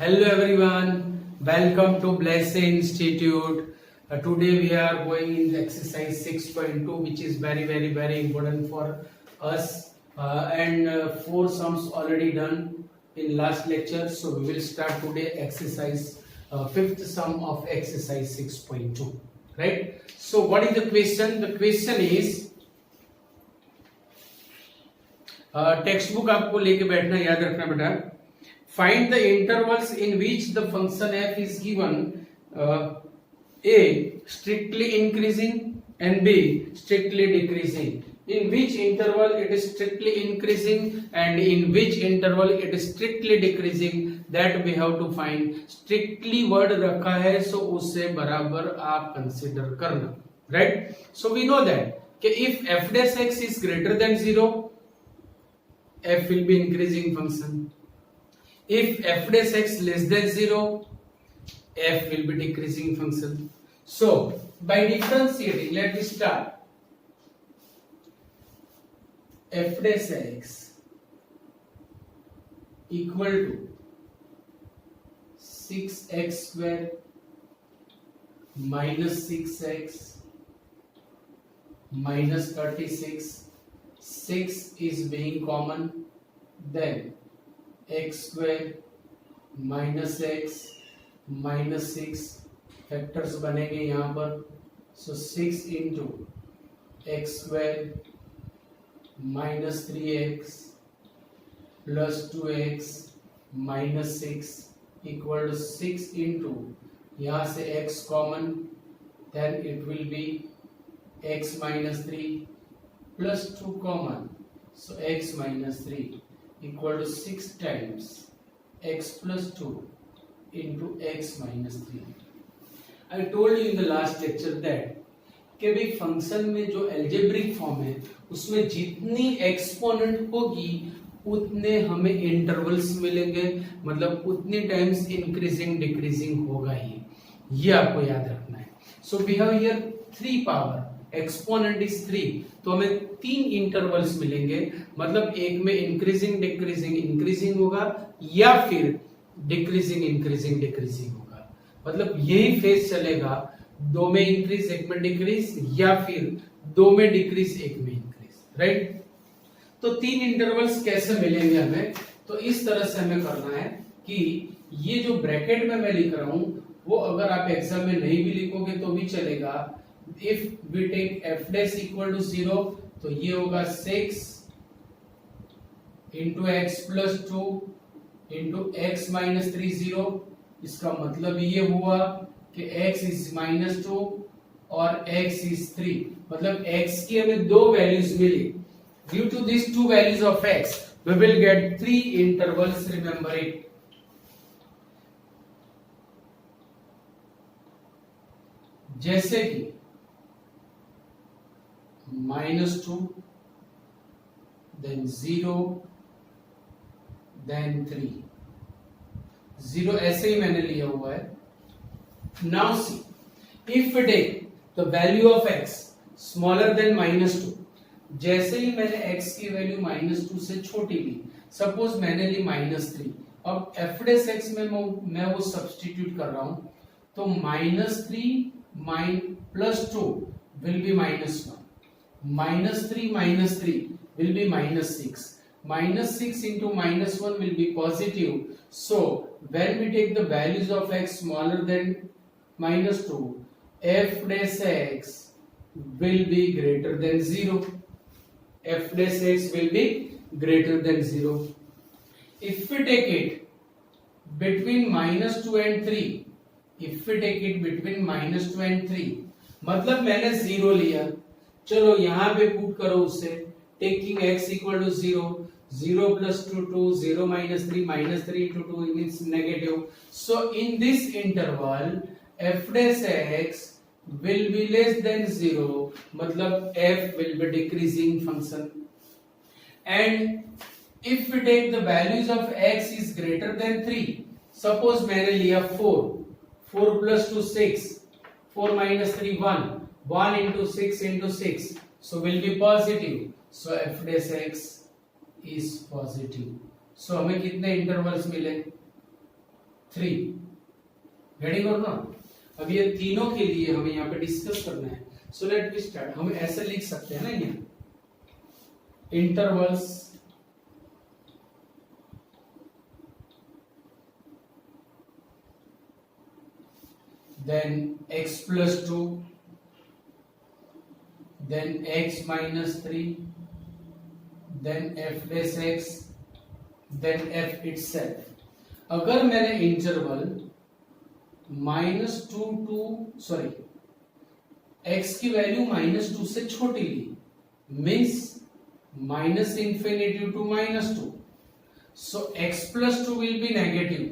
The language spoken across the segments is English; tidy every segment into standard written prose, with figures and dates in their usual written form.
Hello everyone, welcome to Blessed Institute. Today we are going in exercise 6.2 which is very important for us and four sums already done in last lecture. So we will start today exercise fifth sum of exercise 6.2. Right? So what is the question? The question is textbook आपको लेके बैठना, याद रखना बेटा. Find the intervals in which the function f is given a strictly increasing and b strictly decreasing. in which interval it is strictly increasing and in which interval it is strictly decreasing, that we have to find. strictly word रखा है so उससे बराबर आप consider करना. right? so we know that कि if f dash x is greater than 0, f will be increasing function. If f dash x less than 0, f will be decreasing function. So by differentiating, let me start. f dash x equal to 6x square minus 6x minus 36. 6 is being common, then x square minus x minus 6 factors बनेंगे यहाँ पर. So 6 into x square minus 3x plus 2x minus 6 equal to 6 into यहाँ से x common, then it will be x माइनस 3 plus 2 common, so x minus 3 equal to 6 times x plus 2 into x minus 3. I told you in the last lecture that कि भाई function में जो algebraic form है उसमें जितनी exponent होगी उतने हमें इंटरवल्स मिलेंगे, मतलब उतनी टाइम्स इंक्रीजिंग डिक्रीजिंग होगा ही. ये आपको याद रखना है. So we have here 3 power, exponent is 3, तो हमें 3 इंटरवल्स मिलेंगे. मतलब एक में इंक्रीजिंग डिक्रीजिंग इंक्रीजिंग होगा या फिर डिक्रीजिंग इंक्रीजिंग डिक्रीजिंग होगा. मतलब यही फेज चलेगा, 2 में इंक्रीज एक में डिक्रीज, या फिर 2 में डिक्रीज एक में इंक्रीज. राइट? तो 3 इंटरवल्स कैसे मिलेंगे हमें? तो इस तरह से हमें करना है कि ये जो ब्रैकेट में मैं लिख रहा हूं वो अगर आप एग्जाम में नहीं भी लिखोगे तो भी चलेगा. If we take f dash equal to 0, तो ये होगा 6 into x plus 2 into x minus 3 0. इसका मतलब ये हुआ कि x is minus 2 और x is 3. मतलब x की हमें 2 वैल्यूज मिली. Due to these 2 values of x, we will get 3 intervals. Remember it. जैसे कि -2, then 0, then 3. 0 ऐसे ही मैंने लिया हुआ है. Now see, if we take the value of x smaller than -2, जैसे ही मैंने x की वैल्यू -2 से छोटी ली, सपोज मैंने ली -3, अब f dash x में मैं वो सब्स्टिट्यूट कर रहा हूं, तो -3 plus 2 will be -1. -3 will be -6. -6 into -1 will be positive. So when we take the values of x smaller than -2, f dash x will be greater than 0. f dash x will be greater than 0. If we take it between -2 and 3, if we take it between -2 and 3, मतलब मैंने 0 लिया, चलो यहां पे put करो उससे. Taking x equal to 0, 0 plus 2 2, 0 minus 3 into 2 means negative. So in this interval f dash x will be less than 0, मतलब f will be decreasing function. And if we take the values of x is greater than 3, suppose मैंने लिया 4 plus 2 6, 4 minus 3 1 into 6 into 6, so will be positive. So f dash x is positive. So हमें कितने intervals मिले? 3, getting और not? अब ये तीनों के लिए हमें यहाँ पे डिस्कस करना है। So let we start. हम ऐसे लिख सकते हैं ना, ये intervals then x plus 2, then x minus 3, then f dash x, then f itself। अगर मैंने इंटरवल x की वैल्यू -2 से छोटी ली, means -infinity to -2, so x plus 2 will be negative,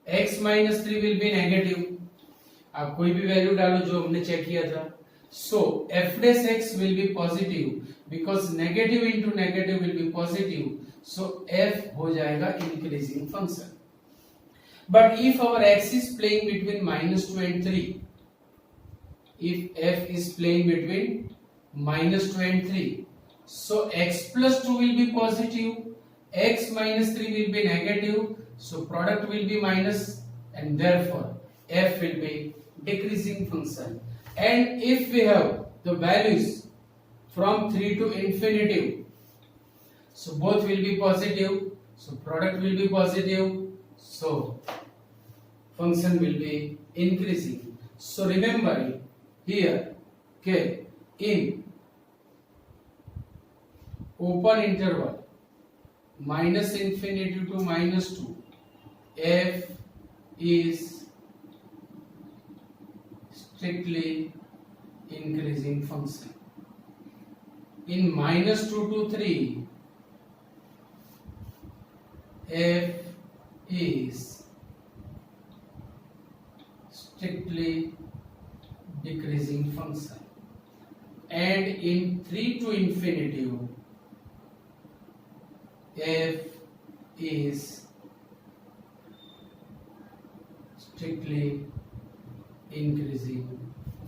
x minus 3 will be negative। आप कोई भी value डालो जो हमने चेक किया था। सो f dash x will be positive because negative into negative will be positive, so f हो जाएगा increasing function। But if our x is playing between -2 and 3, if f is playing between -2 and 3, so x plus 2 will be positive, x minus 3 will be negative, so product will be minus, and therefore f will be decreasing function। And if we have the values from 3 to infinity, so both will be positive, so product will be positive, so function will be increasing। So remember here, okay, in open interval -infinity to -2, f is strictly increasing function। In -2 to 3, f is strictly decreasing function, and in 3 to infinity, f is strictly increasing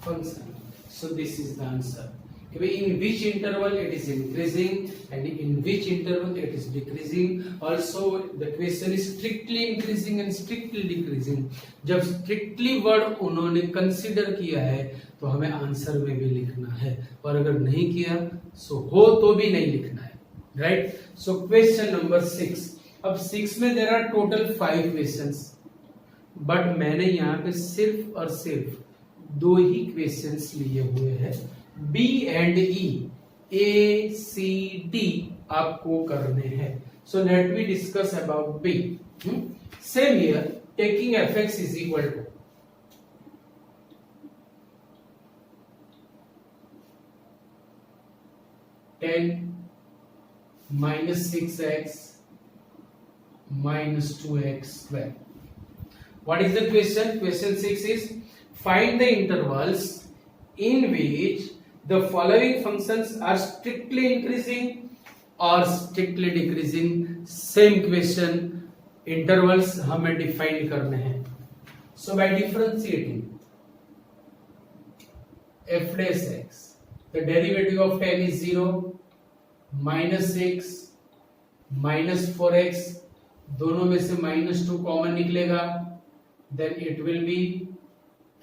function। So this is the answer। In which interval it is increasing and in which interval it is decreasing। Also the question is strictly increasing and strictly decreasing। जब strictly word उन्होंने consider किया है तो हमें answer में भी लिखना है, और अगर नहीं किया सो हो तो भी नहीं लिखना है, राइट। So question number 6। अब 6 में there are total 5 questions, but मैंने यहाँ पे सिर्फ और सिर्फ 2 ही क्वेश्चंस लिए हुए हैं। B and E, A C D आपको करने हैं। So let me discuss about B. Same here, taking f x is equal to 10 minus 6x minus 2x square। What is the question? Question 6 is find the intervals in which the following functions are strictly increasing or strictly decreasing। Same question, intervals हमें define करने हैं। So by differentiating f dash x, the derivative of 10 is 0, minus 6 minus 4x, दोनों में से -2 common निकलेगा, then it will be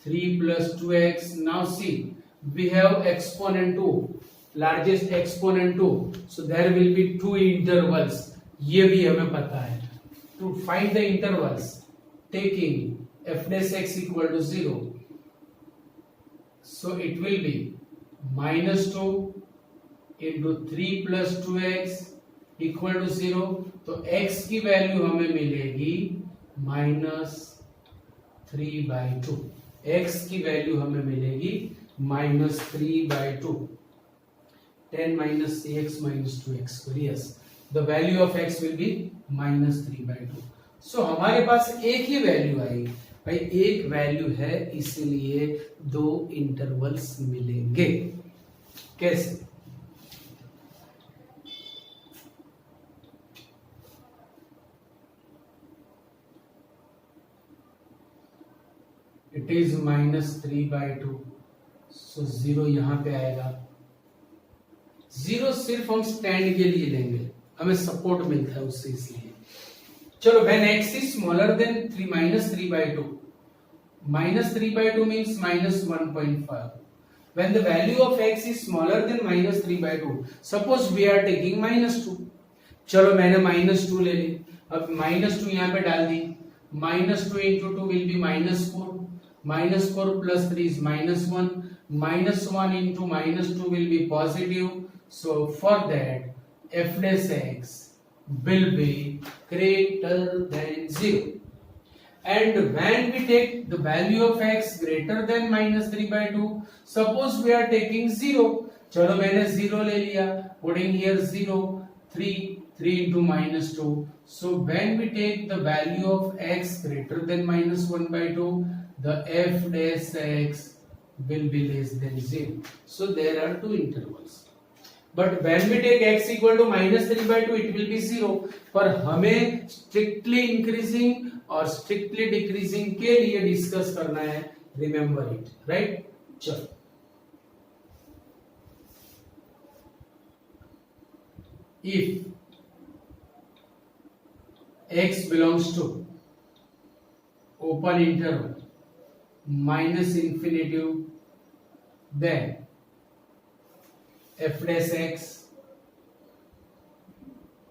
3 plus 2x। Now see, we have exponent 2, largest exponent 2, so there will be 2 intervals। ये भी हमें पता है। To find the intervals, taking f dash x equal to 0, so it will be -2 into 3 plus 2x equal to 0। तो x की value हमें मिलेगी -3/2। x की वैल्यू हमें मिलेगी -3/2। 10 minus ax minus 2x square, yes, the value of x will be -3/2। सो हमारे पास एक ही value आई भाई, एक वैल्यू है, इसलिए 2 इंटरवल्स मिलेंगे। कैसे? इट इज -3/2, सो 0 यहां पे आएगा। 0 सिर्फ हम स्टैंड के लिए लेंगे, हमें सपोर्ट मिलता है उससे, इसलिए चलो when x is smaller than 3 minus 3 by 2, minus 3 by 2 means minus 1.5. When the value of x is smaller than minus 3 by 2, suppose we are taking minus 2. चलो मैंने minus 2 ले ली, अब minus 2 यहाँ पे डाल दी, minus 2 into 2 will be minus 4, minus 4 plus 3 is minus 1, minus 1 into minus 2 will be positive, so for that f dash x will be greater than 0. And when we take the value of x greater than minus 3 by 2, suppose we are taking 0. चलो मैंने 0 ले लिया, putting here 0, 3 into minus 2. So when we take the value of x greater than minus 1 by 2, the f dash x will be less than 0. So there are two intervals. But when we take x equal to minus 3 by 2, it will be 0. पर हमें strictly increasing और strictly decreasing के लिए discuss करना है. Remember it, right? चलो. If x belongs to open interval minus infinity, then f dash x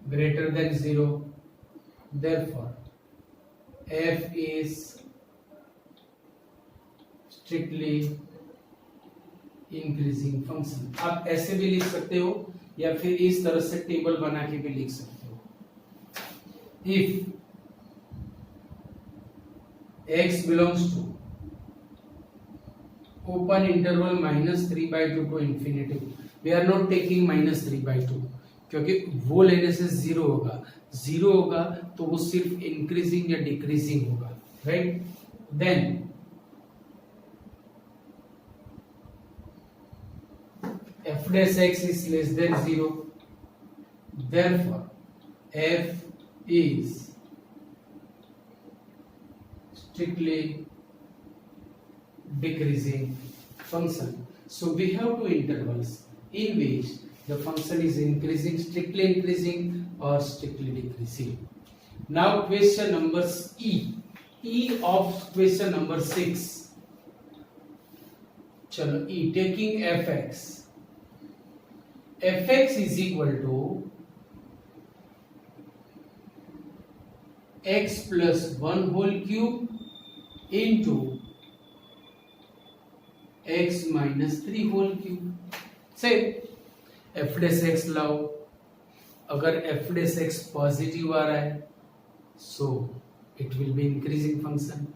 greater than 0, therefore f is strictly increasing function. आप ऐसे भी लिख सकते हो या फिर इस तरह से टेबल बना के भी लिख सकते हो. If x belongs to open interval minus 3 by 2 to infinity, we are not taking minus 3 by 2 क्योंकि वो लेने से 0 होगा. 0 होगा तो वो सिर्फ इंक्रीजिंग या डिक्रीजिंग होगा, right? Then f dash x is less than 0, therefore f is strictly decreasing function. So we have two intervals in which the function is increasing, strictly increasing or strictly decreasing. Now question number E of question number 6. चलो E, taking fx is equal to x plus 1 whole cube into x minus 3 whole cube. से f dash x लाओ. अगर f dash x positive आ रहा है so it will be increasing function.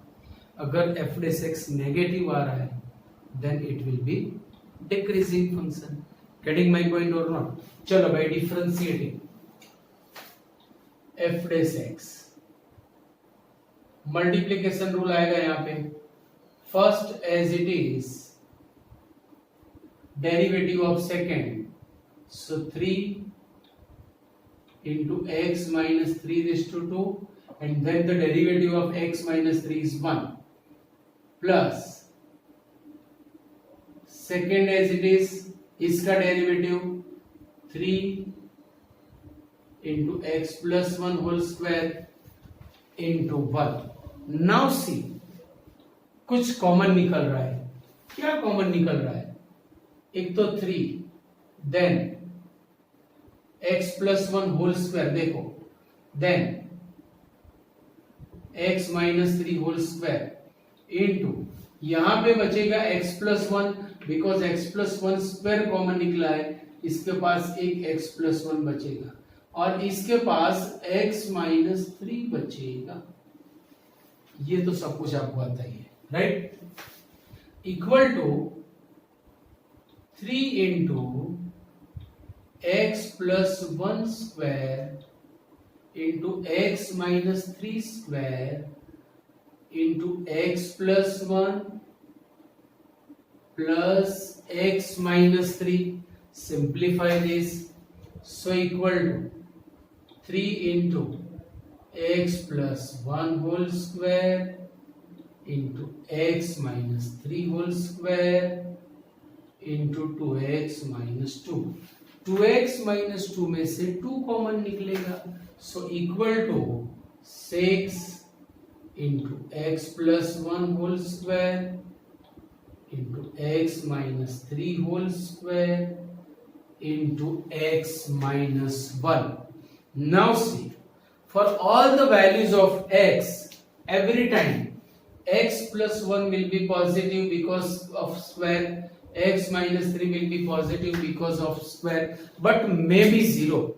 अगर f dash x negative आ रहा है then it will be decreasing function. Getting my point or not? चलो by differentiating f dash x, multiplication rule आएगा यहाँ पे. First as it is derivative of second, so 3 into x minus 3 raised to 2 and then the derivative of x minus 3 is 1 plus second as it is इसका derivative 3 into x plus 1 whole square into 1. Now see कुछ common निकल रहा है. क्या common निकल रहा है? एक तो 3, then x plus 1 whole square, देखो, then x minus 3 whole square into यहां पे बचेगा x plus 1 because x plus 1 square common निकला है. इसके पास एक x plus 1 बचेगा और इसके पास x minus 3 बचेगा. ये तो सब कुछ आपको आता ही है, right? Equal to 3 into x plus 1 square into x minus 3 square into x plus 1 plus x minus 3. Simplify this. So equal to 3 into x plus 1 whole square into x minus 3 whole square into 2x minus 2. 2x minus 2 में से 2 common निकलेगा. So equal to 6 into x plus 1 whole square into x minus 3 whole square into x minus 1. Now see, for all the values of x, every time x plus 1 will be positive because of square, x minus 3 will be positive because of square, but maybe 0.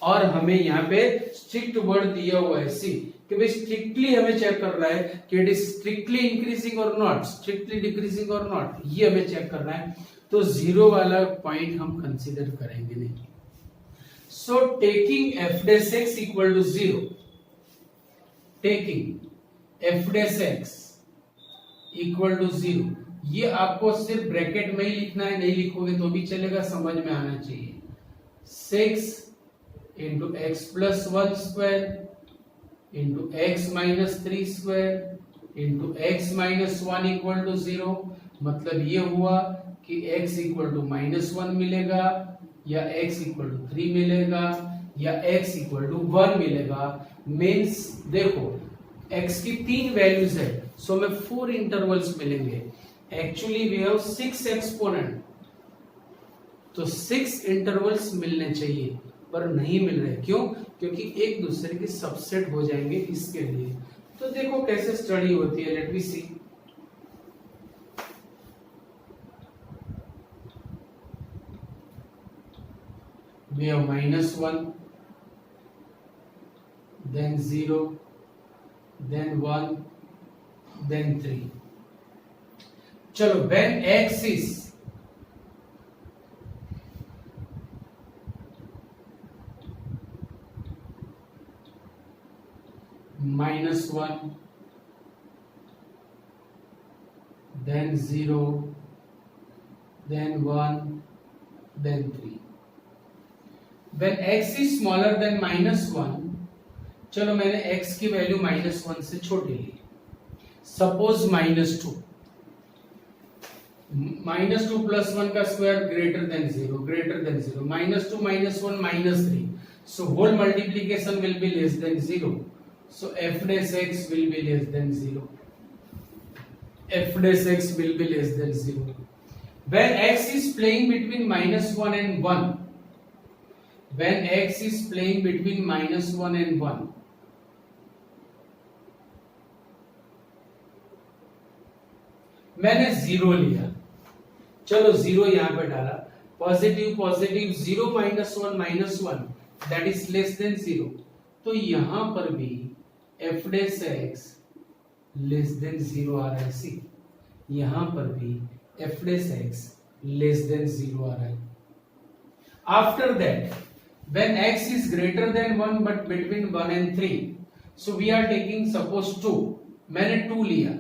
और हमें यहाँ पे strict word दिया हुआ है सी कि भाई strictly हमें चेक कर रहा है कि इट इज स्ट्रिक्टली इंक्रीजिंग और नॉट, स्ट्रिक्टली डिक्रीजिंग और नॉट, ये हमें चेक करना है. तो 0 वाला पॉइंट हम कंसीडर करेंगे नहीं. So taking f dash x equal to 0, taking f dash x equal to 0, ये आपको सिर्फ ब्रैकेट में ही लिखना है, नहीं लिखोगे तो भी चलेगा, समझ में आना चाहिए. 6 into x plus 1 square into x minus 3 square into x minus 1 equal to 0. मतलब ये हुआ कि x equal to minus 1 मिलेगा या x equal to 3 मिलेगा या x equal to 1 मिलेगा. मीन्स देखो x की 3 वैल्यूज है, सो में 4 इंटरवल्स मिलेंगे. एक्चुअली वी हैव 6 एक्सपोनेंट, तो 6 इंटरवल्स मिलने चाहिए पर नहीं मिल रहे. क्यों? क्योंकि एक दूसरे के सबसेट हो जाएंगे इसके लिए. तो देखो कैसे स्टडी होती है, let me see. We have -1, then 0, then 1, then 3. चलो when x is -1, then 0, then 1, then 3. When x is smaller than -1, चलो मैंने x की वैल्यू -1 से छोटी ली. सपोज -2, -2 plus 1 का square greater than 0, greater than 0, -2 -1 -3. So whole multiplication will be less than 0. So f dash x will be less than 0. F dash x will be less than 0. When x is playing between -1 and 1, when x is playing between -1 and 1, मैंने 0 लिया. चलो 0 यहां पे डाला. Positive positive 0 -1 -1 that is less than 0. तो यहां पर भी f dash x less than 0 आ रहा है. सी यहां पर भी f dash x less than 0 आ रहा है. After that when x is greater than 1 but between 1 and 3, so we are taking suppose 2, मैंने 2 लिया.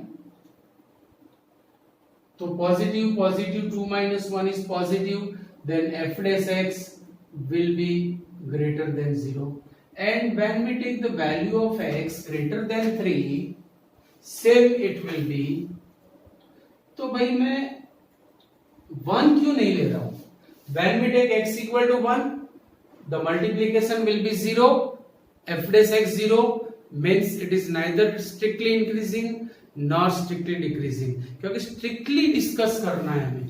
तो positive positive 2 -1 is positive, then f dash x will be greater than 0. And when we take the value of x greater than 3, same it will be. तो भाई मैं 1 क्यों नहीं ले रहा हूं? When we take x equal to 1, the multiplication will be 0. F dash x 0 means it is neither strictly increasing nor strictly decreasing. क्योंकि strictly discuss करना है हमें.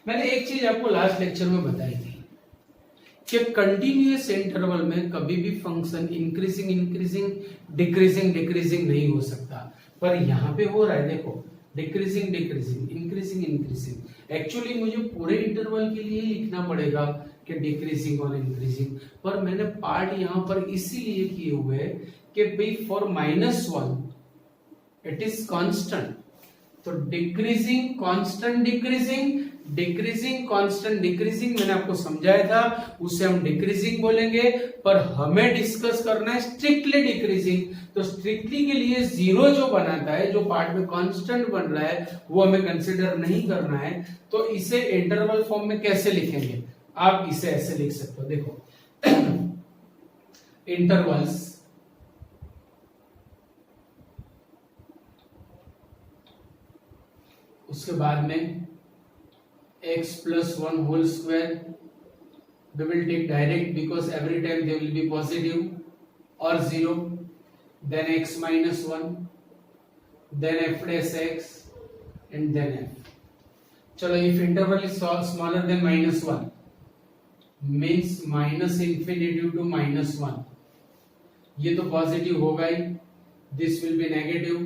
मैंने एक चीज आपको लास्ट लेक्चर में बताई थी कि कंटिन्यूअस इंटरवल में कभी भी function increasing increasing decreasing decreasing नहीं हो सकता, पर यहां पे हो रहा है. देखो decreasing decreasing increasing increasing. Actually मुझे पूरे इंटरवल के लिए लिखना पड़ेगा कि डिक्रीजिंग और इंक्रीजिंग, पर मैंने पार्ट यहां पर इसीलिए किए हुए कि भाई फॉर -1 इट इज कांस्टेंट. तो decreasing constant decreasing, decreasing constant decreasing मैंने आपको समझाया था, उसे हम डिक्रीजिंग बोलेंगे. पर हमें डिस्कस करना है स्ट्रिक्टली डिक्रीजिंग. तो स्ट्रिक्टली के लिए 0 जो बनाता है, जो पार्ट में कांस्टेंट बन रहा है, वो हमें कंसीडर नहीं करना है. तो इसे इंटरवल फॉर्म में कैसे लिखेंगे? आप इसे ऐसे लिख सकते हो. देखो इंटरवल्स उसके बाद में x plus 1 whole square we will take direct because every time they will be positive or 0. then x minus 1, then f dash x, and then f. चलो if interval is smaller than minus 1 means minus infinity to minus 1, ये तो positive होगा ही, this will be negative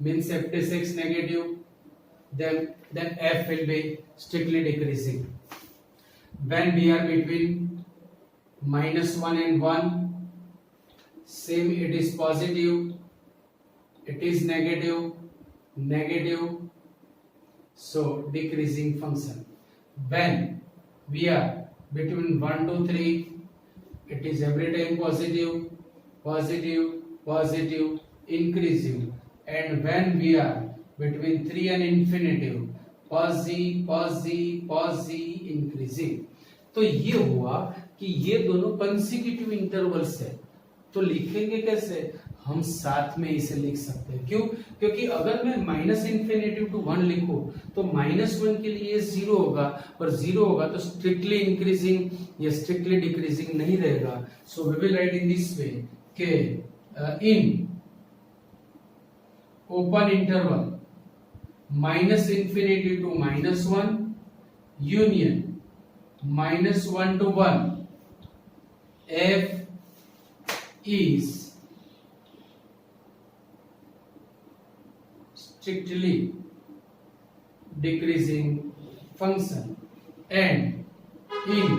means f dash x negative, then f will be strictly decreasing. When we are between minus 1 and 1, same it is positive, it is negative, so decreasing function. When we are between 1 to 3, it is every time positive, increasing, and when we are between 3 and infinity, increasing. तो ये हुआ कि ये दोनों consecutive intervals है, तो लिखेंगे कैसे, हम साथ में इसे लिख सकते हैं। क्यों? क्योंकि अगर मैं माइनस इन्फिनिटी टू 1 लिखूं तो माइनस 1 के लिए 0 होगा, और 0 होगा तो स्ट्रिक्टली इंक्रीजिंग या स्ट्रिक्टली डिक्रीजिंग नहीं रहेगा। So we will write in this way के in open interval minus infinity to minus 1 union minus 1 to 1, f is strictly decreasing function, and in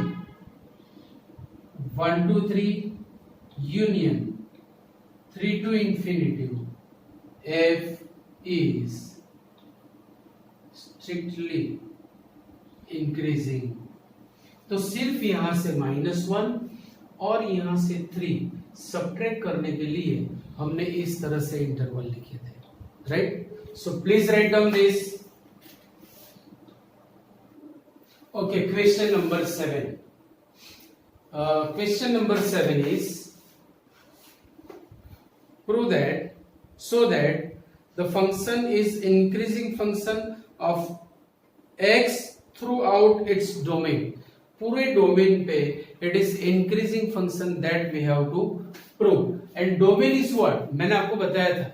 1 to 3 union 3 to infinity, f is strictly increasing. तो सिर्फ यहां से -1 और यहां से 3 subtract करने के लिए हमने इस तरह से इंटरवल लिखे थे, right? So please write down this. Okay, question number 7. Question number 7 is prove that so that the function is increasing function of x throughout its domain. पूरे डोमेन पे it is increasing function that we have to prove. And domain is what? मैंने आपको बताया था,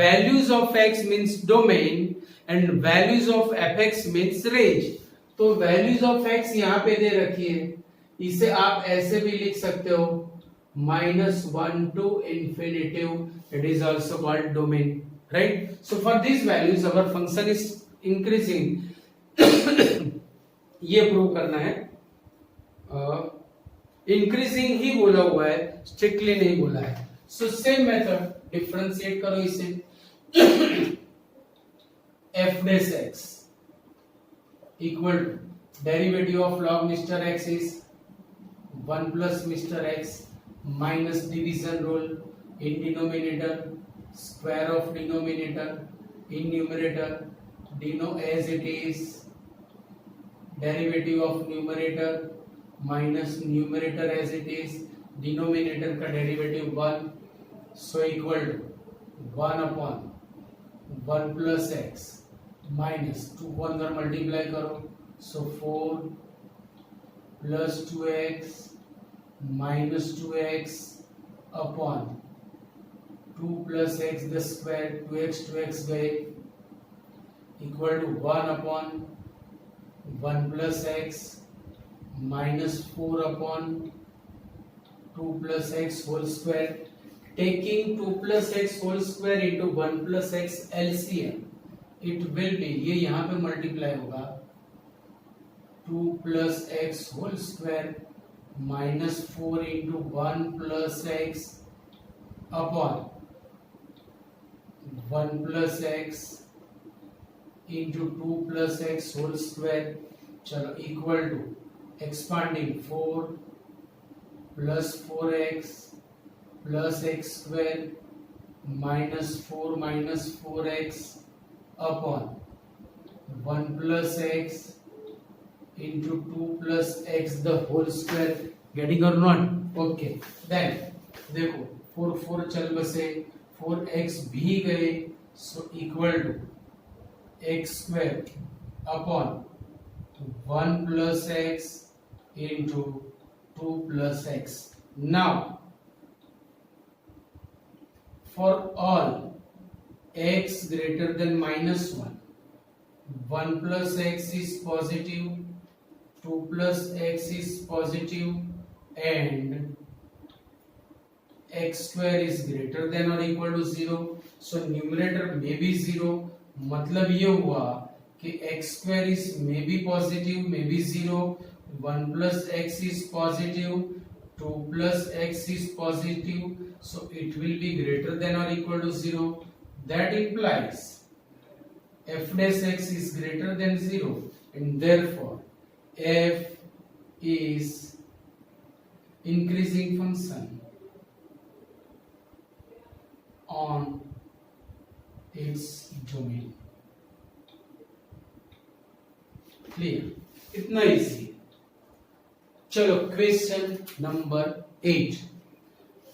values of x means domain and values of fx means range. तो values of x यहाँ पे दे रखी है, इसे आप ऐसे भी लिख सकते हो -1 to infinity, it is also called domain, right? So for these values our function is increasing. ये प्रूव करना है. इंक्रीजिंग ही बोला हुआ है, स्ट्रिक्टली नहीं बोला है. सो सेम मेथड, डिफरेंशिएट करो इसे. f dash x equal to derivative of log Mr. x is 1 plus Mr. x minus division rule in denominator, square of denominator in numerator, deno as it is, derivative of numerator minus numerator as it is, denominator का derivative 1, so equal to 1 upon 1 plus x minus 2 को अंदर multiply करो, so 4 plus 2x minus 2x upon 2 plus x the square, 2x गए, equal to 1 upon 1 plus x minus 4 upon 2 plus x whole square. Taking 2 plus x whole square into 1 plus x LCM, it will be, ये यहाँ पे multiply होगा, 2 plus x whole square minus 4 into 1 plus x upon 1 plus x into 2 plus x whole square. चलो equal to expanding 4 plus 4x plus x square minus 4 minus 4x upon 1 plus x into 2 plus x the whole square. Getting or not? Okay. Then देखो 4 4 चल बसे, 4x भी गए, so equal to x square upon 1 plus x into 2 plus x. Now for all x greater than -1, 1 plus x is positive, 2 plus x is positive, and x square is greater than or equal to 0. So numerator may be 0. मतलब ये हुआ कि x square is may be positive, may be 0, 1 plus x is positive, 2 plus x is positive, so it will be greater than or equal to 0. That implies f dash x is greater than 0, and therefore f is increasing function on its domain. Clear? इतना easy. चलो question number 8।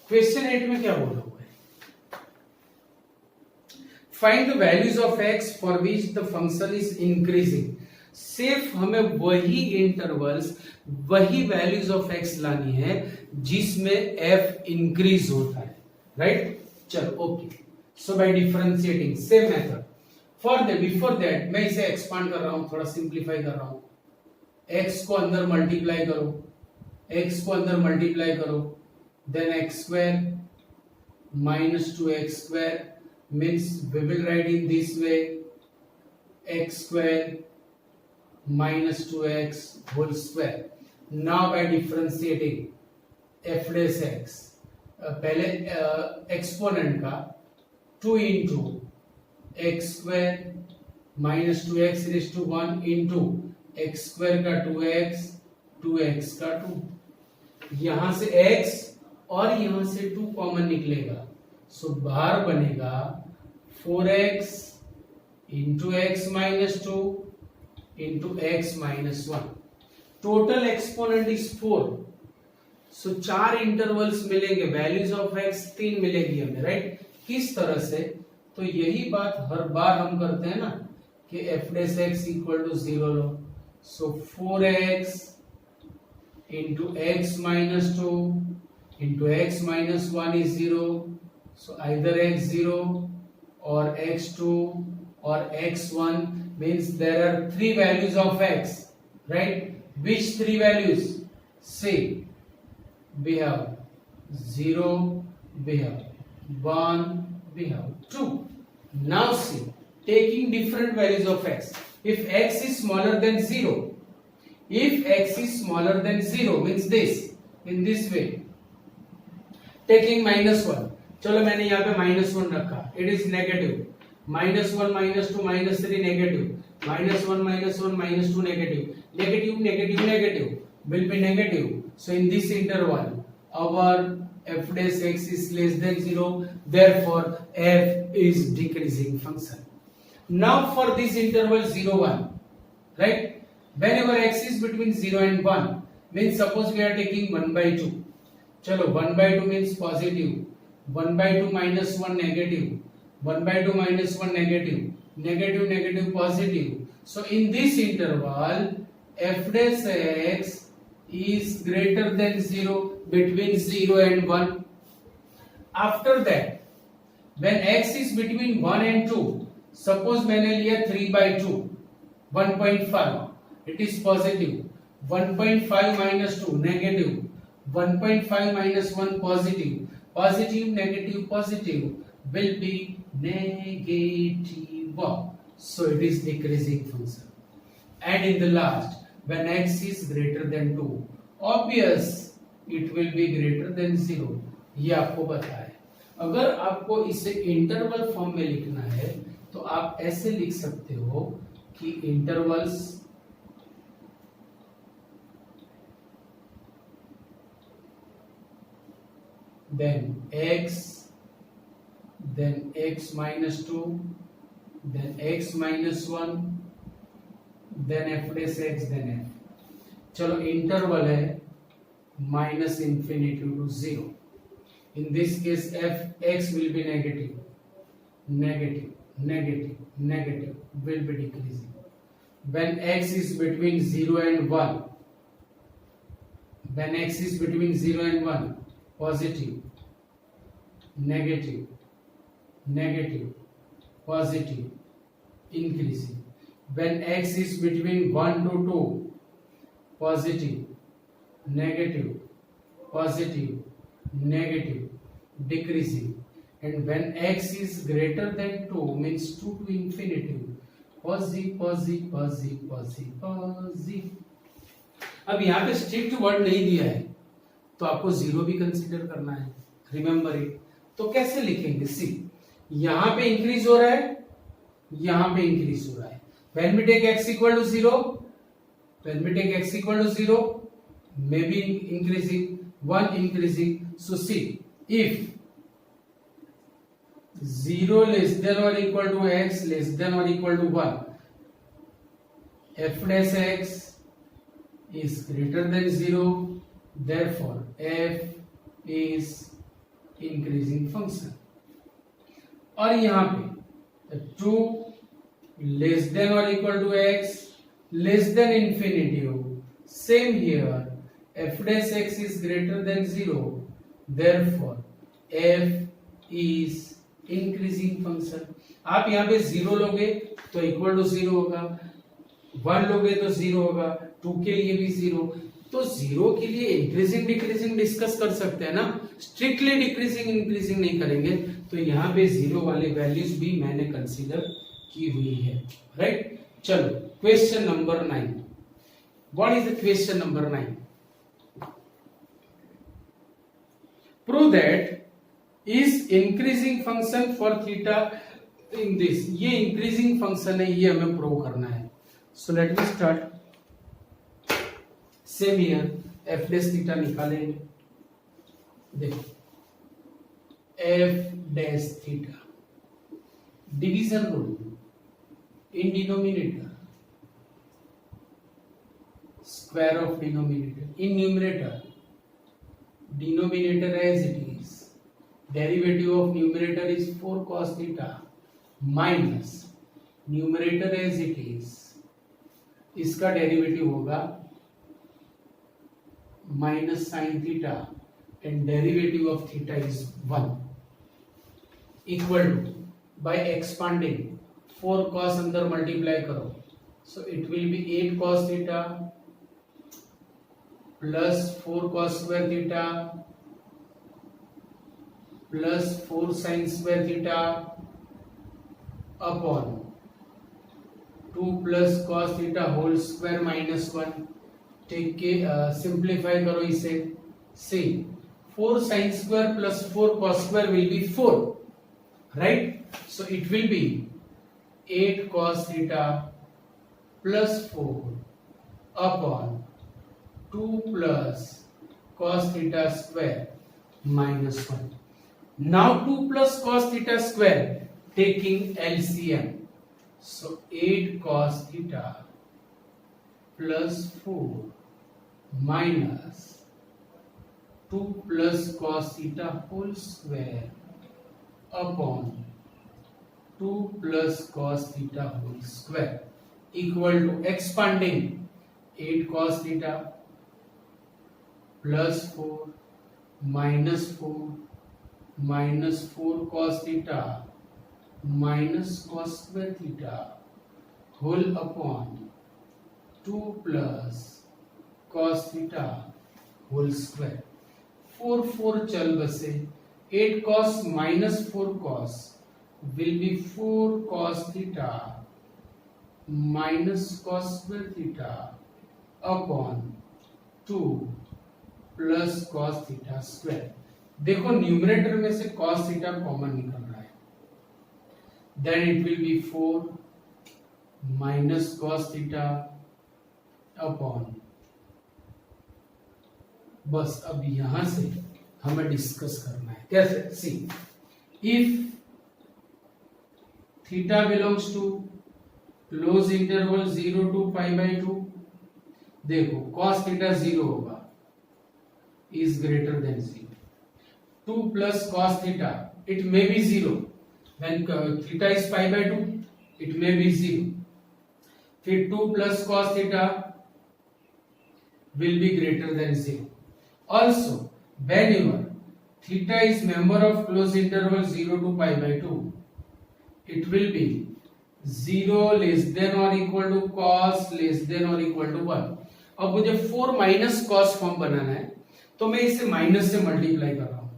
Question 8 में क्या बोला हुआ है? Find the values of x for which the function is increasing. सिर्फ हमें वही इंटरवल्स, वही वैल्यूज ऑफ x लानी है जिसमें f इंक्रीज होता है, राइट? चलो okay. So by differentiating same method for the before that मैं इसे एक्सपांड कर रहा हूं, थोड़ा सिंप्लीफाई कर रहा हूं। x को अंदर मल्टीप्लाई करो, x को अंदर मल्टीप्लाई करो, then x square minus 2x square means we will write in this way x square minus 2x whole square. Now by differentiating f dash x, पहले एक्सपोनेंट का 2 into x square minus 2x raised to 1 into x square का 2x, 2x का 2, यहां से x और यहां से 2 common निकलेगा, सो बाहर बनेगा 4x into x minus 2 into x minus 1. Total exponent is 4, so 4 intervals मिलेंगे, वैल्यूज ऑफ x 3 मिलेगी हमें, राइट? किस तरह से? तो यही बात हर बार हम करते हैं ना कि f dash x equal to 0 low, so 4x into x minus 2 into x minus 1 is 0, so either x0 or x2 or x1 means there are 3 values of x, right? Which 3 values? See, we have 0, we have 1, we have 2. Now see, taking different values of x, if x is smaller than 0, if x is smaller than 0 means this, in this way, taking -1, चलो मैंने यहाँ पे -1 रखा, it is negative, -1 -2 -3 negative, -1 -1 -2 negative, negative negative negative will be negative. So in this interval our f dash x is less than 0, therefore f is decreasing function. Now for this interval 0 1, right? Whenever x is between 0 and 1 means suppose we are taking 1/2, चलो 1/2 means positive, 1/2 minus 1 negative, 1/2 minus 1 negative, negative negative positive. So in this interval f dash x is greater than 0, between 0 and 1. After that when x is between 1 and 2, suppose मैंने लिया 3/2, 1.5, it is positive, 1.5 minus 2 negative, 1.5 minus 1 positive, positive negative positive will be negative, so it is decreasing function. And in the last, when x is greater than 2, obvious it will be greater than 0, ये आपको पता है। अगर आपको इसे interval form में लिखना है तो आप ऐसे लिख सकते हो कि intervals then x, then x minus 2, then x minus 1, then f dash x, then f. चलो इंटरवल है minus infinity to 0. In this case f x will be negative, negative, negative, negative will be decreasing. When x is between 0 and 1, when x is between 0 and 1, positive, negative, negative, positive, increasing. When x is between 1 to 2, positive, negative, positive, negative, decreasing. And when x is greater than 2 means 2 to infinity, positive, positive, positive, positive, positive. अब यहाँ पे strict word नहीं दिया है तो आपको zero भी consider करना है, रिमेंबर इट. तो कैसे लिखेंगे? सी, यहाँ पे इंक्रीज हो रहा है, यहाँ पे इंक्रीज हो रहा है. When we take x equal to 0, when we take x equal to 0, maybe increasing, 1 increasing. So see, if 0 less than or equal to x less than or equal to 1, f dash x is greater than 0, therefore f is increasing function. और यहाँ पे 2 less than or equal to x less than infinity, same here, f dash x is greater than 0, therefore f is increasing function. आप यहाँ पे 0 लोगे तो equal to 0 होगा, 1 लोगे तो 0 होगा, 2 के लिए भी 0. तो 0 के लिए इंक्रीजिंग डिक्रीजिंग डिस्कस कर सकते हैं ना, स्ट्रिक्टली डिक्रीजिंग इंक्रीजिंग नहीं करेंगे. तो यहाँ पे 0 वाले वैल्यूज भी मैंने कंसीडर की हुई है, राइट. चलो question number 9. What is the question number 9? Prove that is increasing function for theta in this. ये इंक्रीजिंग फंक्शन है, ये हमें प्रूव करना है. So let me start. Same here, F dash theta निकालेंगे. देखो F dash theta, division rule in denominator, square of denominator, in numerator, denominator as it is, derivative of numerator is 4 cos theta minus numerator as it is, इसका derivative होगा minus sin theta and derivative of theta is 1 equal to, by expanding 4 cos अंदर multiply करो, so it will be 8 cos theta plus 4 cos square theta plus 4 sin square theta upon 2 plus cos theta whole square minus 1. Take के simplify करो इसे. सी, 4 sin square plus 4 cos square will be 4, right? So it will be 8 cos theta plus 4 upon 2 plus cos theta square minus 1. Now 2 plus cos theta square taking LCM. So 8 cos theta plus 4 minus 2 plus cos theta whole square upon 2 plus cos theta whole square equal to, expanding 8 cos theta plus 4 minus 4 cos theta minus cos square theta whole upon 2 plus cos theta whole square. 4 चल बसे, 8 cos minus 4 cos will be 4 cos theta minus cos square theta upon 2 plus cos theta square. देखो numerator में से cos theta common निकल रहा है, then it will be 4 minus cos theta upon, बस अब यहां से हमें डिस्कस करना है कैसे. सी, if theta belongs to close interval 0 to pi by 2, देखो cos theta 0 होगा, is greater than 0. 2 plus cos theta, it may be 0. When theta is pi by 2, it may be 0. फिर 2 plus cos theta will be greater than 0. Also, whenever theta is member of closed interval 0 to pi by 2, it will be 0 less than or equal to cos less than or equal to 1. अब मुझे 4 cos cos form बनाना है, तो मैं इसे minus से multiply कर रहा हूं,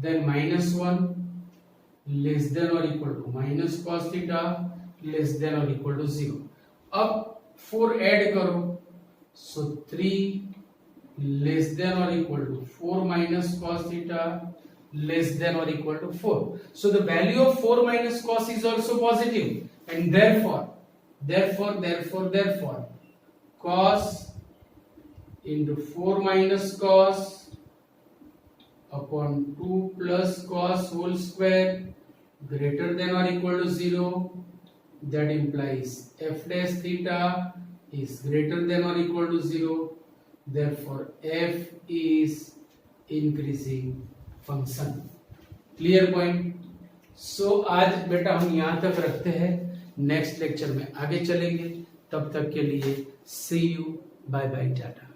then -1 less than or equal to minus cos theta less than or equal to 0. अब 4 ऐड करो, so 3 less than or equal to 4 cos cos थीटा less than or equal to 4. So the value of 4 minus cos is also positive, and therefore cos into 4 minus cos upon 2 plus cos whole square greater than or equal to 0. That implies f dash theta is greater than or equal to 0. Therefore f is increasing function. Clear point. So आज बेटा हम यहां तक रखते हैं, next lecture में आगे चलेंगे. तब तक के लिए सी यू, बाय बाय, टाटा.